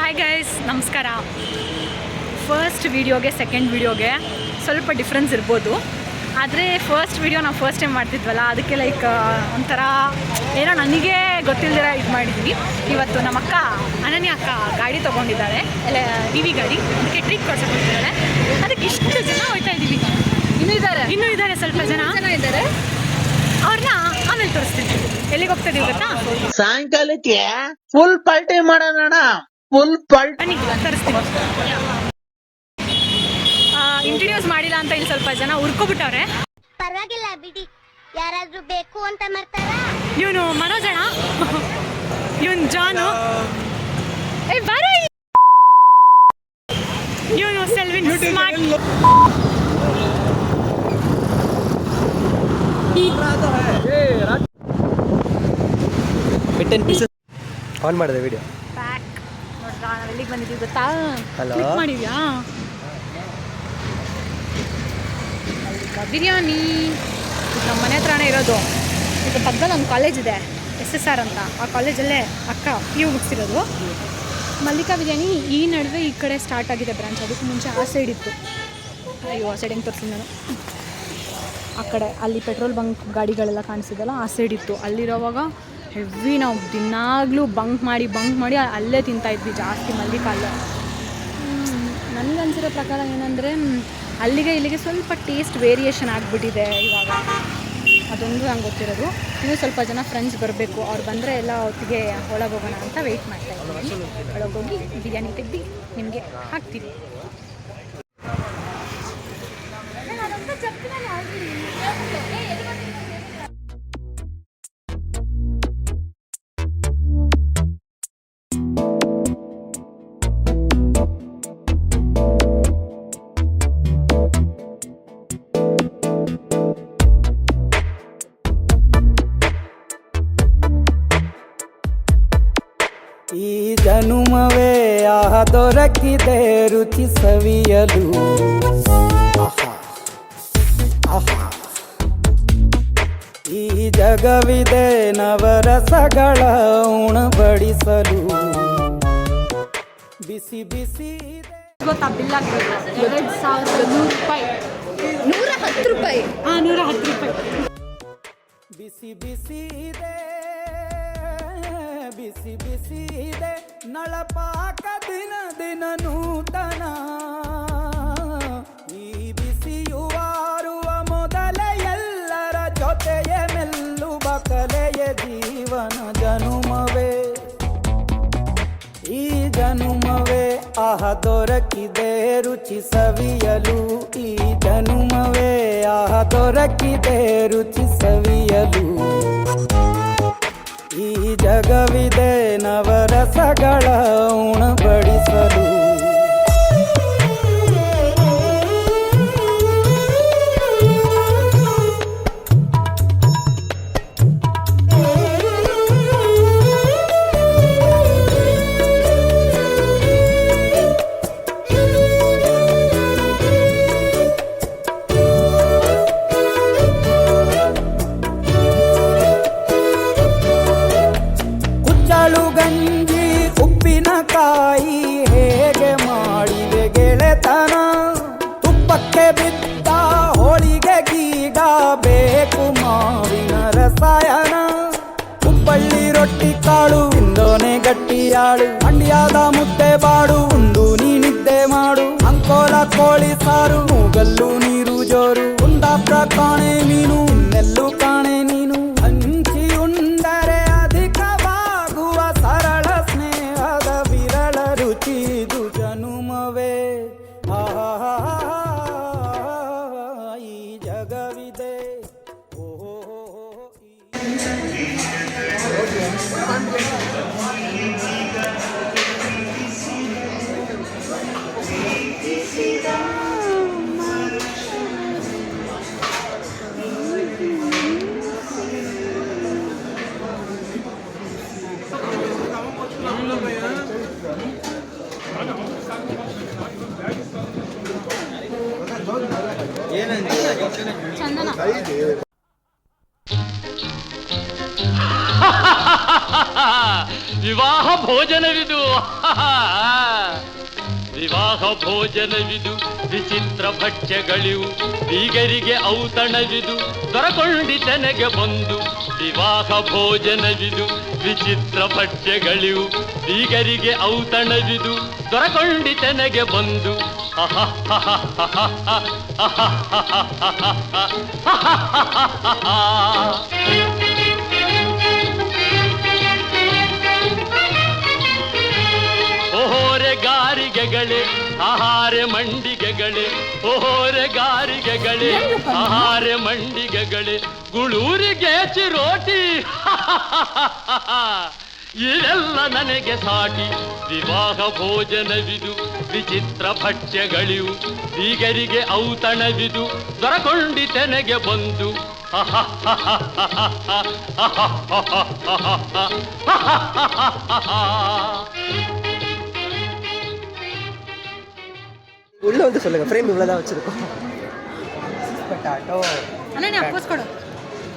Hi guys, ನಮಸ್ಕಾರ. First ವೀಡಿಯೋಗೆ second ವೀಡಿಯೋಗೆ ಸ್ವಲ್ಪ difference ಇರ್ಬೋದು. ಆದರೆ ಫಸ್ಟ್ ವೀಡಿಯೋ ನಾವು ಫಸ್ಟ್ ಟೈಮ್ ಮಾಡ್ತಿದ್ವಲ್ಲ, ಅದಕ್ಕೆ ಲೈಕ್ ಒಂಥರ ಏನೋ ನನಗೆ ಗೊತ್ತಿಲ್ಲದಿರ ಇದು ಮಾಡಿದ್ವಿ. ಇವತ್ತು ನಮ್ಮ ಅಕ್ಕ ಅನನ್ಯ ಅಕ್ಕ ಗಾಡಿ ತೊಗೊಂಡಿದ್ದಾರೆ, ಎಲ್ಲ ವಿ ಗಾಡಿ. ಅದಕ್ಕೆ ಟ್ರಿಕ್ ಕೊಡ್ಸೋಕ್ಕೋಗ್ತಿದ್ದಾರೆ. ಅದಕ್ಕೆ ಇಷ್ಟು ಜನ ಹೋಗ್ತಾ ಇದ್ದೀವಿ. ಇನ್ನೂ ಇದ್ದಾರೆ ಸ್ವಲ್ಪ ಜನ ಇದ್ದಾರೆ. ಅವ್ರನ್ನ ಆಮೇಲೆ ತೋರಿಸ್ತೀನಿ. ಎಲ್ಲಿಗೆ ಹೋಗ್ತಾ ಇದೀವಿ ಗೊತ್ತಾ? ಸಾಯಂಕಾಲಕ್ಕೆ ಫುಲ್ ಪಾರ್ಟಿ ಮಾಡೋಣ. ಫುಲ್ ಪಾರ್ಟಿ ತೋರಿಸ್ತೀನಿ. ಇಂಟ್ರೊಡ್ಯೂಸ್ ಮಾಡಿಲ್ಲ ಅಂತ ಇಲ್ಲಿ ಸ್ವಲ್ಪ ಜನ ಹುರ್ಕೊಬಿಟ್ಟವ್ರೆ. ಪರವಾಗಿಲ್ಲ ಬಿಡಿ, ಯಾರಾದ್ರೂ ಬೇಕು ಅಂತ ಮಾಡ್ತಾರ. ಇವನು ಮನೋಜಣ, ಇವನ್ ಜಾನು, ಇವನು ಸೆಲ್ವಿನ್ ಸ್ಮಾರ್ಟ್. ಆನ್ ಮಾಡಿದೆ ವಿಡಿಯೋ. ಬ್ಯಾಕ್ ನೋಡ್ರಾ, ನಾವು ಎಲ್ಲಿಗೆ ಬಂದಿದ್ದೀವಿ ಗೊತ್ತಾ? ಹಲೋ, ಕ್ಲಿಕ್ ಮಾಡಿದ್ಯಾ? ಬಿರಿಯಾನಿ ಇದು ನಮ್ಮ ಮನೆ ಹತ್ರನೇ ಇರೋದು. ಇದು ಪಕ್ಕದಲ್ಲಿ ಒಂದು ಕಾಲೇಜ್ ಇದೆ, SSR ಅಂತ. ಆ ಕಾಲೇಜಲ್ಲೇ ಅಕ್ಕ PU ಮುಗಿಸಿರೋದು. ಮಲ್ಲಿಕಾ ಬಿರಿಯಾನಿ ಈ ನಡುವೆ ಈ ಕಡೆ ಸ್ಟಾರ್ಟ್ ಆಗಿದೆ ಬ್ರಾಂಚ್. ಅದಕ್ಕೆ ಮುಂಚೆ ಆ ಸೈಡ್ ಇತ್ತು. ಅಯ್ಯೋ, ಆ ಸೈಡ್ ಹೆಂಗೆ ತೋರಿಸ್ತೀನಿ ನಾನು. ಆ ಕಡೆ ಅಲ್ಲಿ ಪೆಟ್ರೋಲ್ ಬಂಕ್ ಗಾಡಿಗಳೆಲ್ಲ ಕಾಣಿಸಿದಲ್ಲ, ಆ ಸೈಡ್ ಇತ್ತು. ಅಲ್ಲಿರೋವಾಗ ಹೆವಿ ನಾವು ದಿನಾಗಲೂ ಬಂಕ್ ಮಾಡಿ ಅಲ್ಲೇ ತಿಂತಾಯಿದ್ವಿ ಜಾಸ್ತಿ ಮಲ್ಲಿಕಾಲ್. ನನಗನ್ಸಿರೋ ಪ್ರಕಾರ ಏನಂದರೆ ಅಲ್ಲಿಗೆ ಇಲ್ಲಿಗೆ ಸ್ವಲ್ಪ ಟೇಸ್ಟ್ ವೇರಿಯೇಷನ್ ಆಗಿಬಿಟ್ಟಿದೆ ಇವಾಗ. ಅದೊಂದು ನಂಗೆ ಗೊತ್ತಿರೋದು. ಇನ್ನೂ ಸ್ವಲ್ಪ ಜನ ಫ್ರೆಂಡ್ಸ್ ಬರಬೇಕು. ಅವ್ರು ಬಂದರೆ ಎಲ್ಲ ಹೊತ್ತಿಗೆ ಒಳಗೆ ಹೋಗೋಣ ಅಂತ ವೆಯ್ಟ್ ಮಾಡ್ತಾ ಇದ್ದೀನಿ. ಒಳಗೋಗಿ ಬಿರಿಯಾನಿ ತೆಗ್ದು ನಿಮಗೆ ಹಾಕ್ತೀವಿ. ಈ ಜನುಮವೇ ಆಹ ದೊರಕಿದೆ ರುಚಿ ಸವಿಯಲು. ಈ ಜಗವಿದೆ ನವರಸಗಳ ಉಣಬಡಿಸಲು. ಬಿಸಿ ಬಿಸಿ ಗೊತ್ತಾ ಬಿಲ್ ಹಾಕ್ಬೇಕು? 2,100 ರೂಪಾಯಿ. 110 ರೂಪಾಯಿ. 110 ರೂಪಾಯಿ. ಬಿಸಿ ಬಿಸಿ ಇದೆ, ಬಿಸಿ ಬಿಸಿ ಇದೆ ನಳಪಾಕ ದಿನ ದಿನ ನೂತನ. ಈ ಬಿಸಿಯುವಾರುವ ಮೊದಲೇ ಎಲ್ಲರ ಜೊತೆಯೇ ಮೆಲ್ಲುವ ಕಲೆಯ ಜೀವನ ಜನುಮವೇ. ಈ ಜನುಮವೇ ಆಹ ದೊರಕಿದೆ ರುಚಿ ಸವಿಯಲು. ಈ ಜನುಮವೇ ಆಹ ದೊರಕಿದೆ ರುಚಿ ಸವಿಯಲು. ಈ ಜಗವಿದೆ ನವರಸಗಳ ಉಣಬಡಿಸಲು. ಗಂಜಿ ಉಪ್ಪಿನಕಾಯಿ ಹೇಗೆ ಮಾಡಿದೆ ಗೆಳೆತನ. ತುಪ್ಪಕ್ಕೆ ಬಿದ್ದ ಹೋಳಿಗೆ ಗೀಗ ಬೇಕು ಮಾವಿನ ರಸಾಯನ. ಹುಬ್ಬಳ್ಳಿ ರೊಟ್ಟಿ ಕಾಳು ತಿಂದೋನೆ ಗಟ್ಟಿಯಾಳು. ಮಂಡ್ಯದ ಮುದ್ದೆ ಬಾಡು ಉಂಡು ನೀನಿದ್ದೆ ಮಾಡು. ಅಂಕೋಲ ಕೋಳಿ ಸಾರು ಮೂಗಲ್ಲು ನೀರು ಜೋರು. ಕುಂದಾಪುರ ಕಾಣೆ ಮೀನು ಇನ್ನೆಲ್ಲೂ ಕಾಣೆ ನೀನು. ಹಂಚಿ ಉಂಡರೆ ಅಧಿಕವಾಗುವ ಸರಳ ಸ್ನೇಹದ ವಿರಳ ರುಚಿ ಇದು ಜನುಮವೇ. ಈ ಜಗವಿದೆ ಓಹೋ. ಚಂದನ ವಿವಾಹ ಭೋಜನವಿದು. ವಿವಾಹ ಭೋಜನವಿದು ವಿಚಿತ್ರ ಭಕ್ಷ್ಯಗಳಿವು ಬೀಗರಿಗೆ ಔತಣವಿದು ದೊರಕೊಂಡಿತನೆಗೆ ಬಂದು ವಿವಾಹ ಭೋಜನವಿದು ವಿಚಿತ್ರ ಭಕ್ಷ್ಯಗಳಿವು ಬೀಗರಿಗೆ ಔತಣವಿದು ದೊರಕೊಂಡಿತನೆಗೆ ಬಂದು ಓಹೋರೆ ಗಾರಿಗೆಗಳೇ ಆಹಾರ ಮಂಡಿಗೆಗಳೇ ಓಹೋರೆ ಗಾರಿಗೆಗಳೇ ಆಹಾರ ಮಂಡಿಗೆಗಳೇ ಗುಳೂರಿಗೆ ಚಿರೋಟಿ ಇದೆಲ್ಲ ನನಗೆ ಸಾಟಿ ವಿವಾಹ ಭೋಜನವಿದು ವಿಚಿತ್ರ ಭಕ್ಷ್ಯಗಳಿವು ಬೀಗರಿಗೆ ಔತಣವಿದು ದೊರಕೊಂಡಿತೆನೆಗೆ ಬಂದು உள்ள வந்து சொல்லுங்க ஃப்ரேம் இவ்வளவுதான் வச்சிருக்கோம் பொட்டாட்டோ ಅಲ್ಲೇ ಅಪ್ಪಸ್ಕೊಡು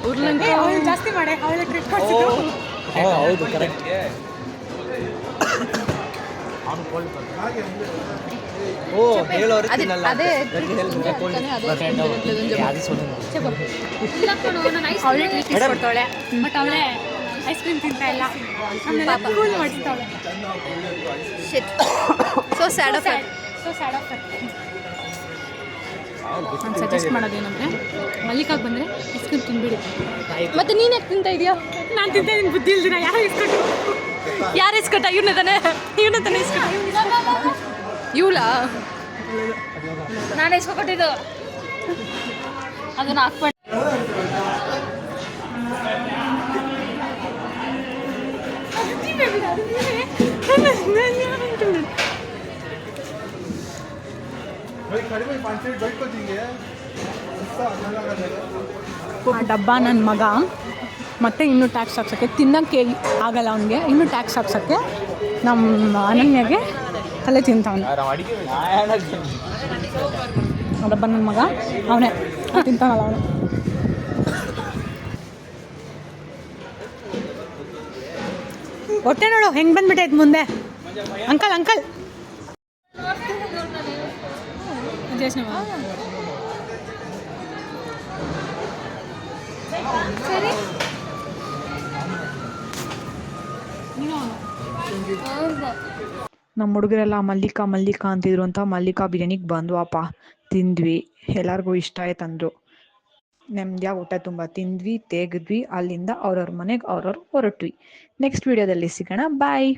ಉರ್ಲಂಗೆ ಅವಳು ಜಾಸ್ತಿ ಮಾಡಿ ಅವಳು ಟ್ರಿಪ್ ಹೌದು ಕರೆಕ್ಟ್ ಓ ಹೇಳೋರು ತಿನ್ನಲ್ಲ ಅದೇ ಅವಳೇ ಟ್ರೀಟ್ ಕೊಡ್ತಾಳೆ ಬಟ್ ಅವಳೇ ಐಸ್ ಕ್ರೀಮ್ ತಿಂತಾ ಇಲ್ಲ ಕೂಲ್ ಮಾಡಿಸ್ತಾಳೆ ಸೊ ಸ್ಯಾಡ್ ಆಫ್ ನಾನು ಸಜೆಸ್ಟ್ ಮಾಡೋದೇನಂದರೆ ಮಲ್ಲಿಕಾಗೆ ಬಂದರೆ ಐಸ್ ಕ್ರೀಮ್ ತಿನ್ಬಿಡಿ ಮತ್ತೆ ನೀನು ಯಾಕೆ ತಿಂತಾ ಇದೆಯಾ ನಾನು ತಿಂತಾ ಇದ್ದೀನಿ ಬುದ್ಧಿ ಇಲ್ದಿನ ಯಾರು ಇಸ್ಕೊಟ್ಟು ಯಾರು ಇಸ್ಕೊಟ್ಟ ಇವನೇ ತಾನೆ ಇಸ್ಕೊಟ್ಟ ಇವಳಾ ನಾನು ಇಸ್ಕೊಟ್ಟಿದ್ದು ಅದನ್ನು ಹಾಕ್ಬೇಡ ಆ ಡಬ್ಬ ನನ್ನ ಮಗ ಮತ್ತೆ ಇನ್ನೂ ಟ್ಯಾಕ್ಸ್ ಹಾಕ್ಸೋಕ್ಕೆ ತಿನ್ನೋಕ್ಕೆ ಆಗಲ್ಲ ಅವನಿಗೆ ಇನ್ನೂ ಟ್ಯಾಕ್ಸ್ ಹಾಕ್ಸೋಕ್ಕೆ ನಮ್ಮ ಅನನ್ಯಗೆ ತಲೆ ತಿಂತಾವನು ಆ ಡಬ್ಬ ನನ್ನ ಮಗ ಅವನೇ ತಿಂತಾನಲ್ಲ ಅವನು ಹೊಟ್ಟೆ ನೋಡು ಹೆಂಗೆ ಬಂದ್ಬಿಟ್ಟೈತೆ ಮುಂದೆ ಅಂಕಲ್ ಅಂಕಲ್ ಸರಿ ನಮ್ಮ ಹುಡುಗರೆಲ್ಲ ಮಲ್ಲಿಕಾ ಮಲ್ಲಿಕಾ ಅಂತಿದ್ರು ಅಂತ ಮಲ್ಲಿಕಾ ಬಿರಿಯಾನಿಗೆ ಬಂದ್ವಪ್ಪ ತಿಂದ್ವಿ ಎಲ್ಲರಿಗೂ ಇಷ್ಟ ಆಯ್ತಂದ್ರು ನೆಮ್ಮದಿಯಾಗಿ ಊಟ ತುಂಬ ತಿಂದ್ವಿ ತೆಗೆದ್ವಿ ಅಲ್ಲಿಂದ ಅವ್ರವ್ರ ಮನೆಗೆ ಅವ್ರವ್ರು ಹೊರಟ್ವಿ ನೆಕ್ಸ್ಟ್ ವಿಡಿಯೋದಲ್ಲಿ ಸಿಗೋಣ ಬಾಯ್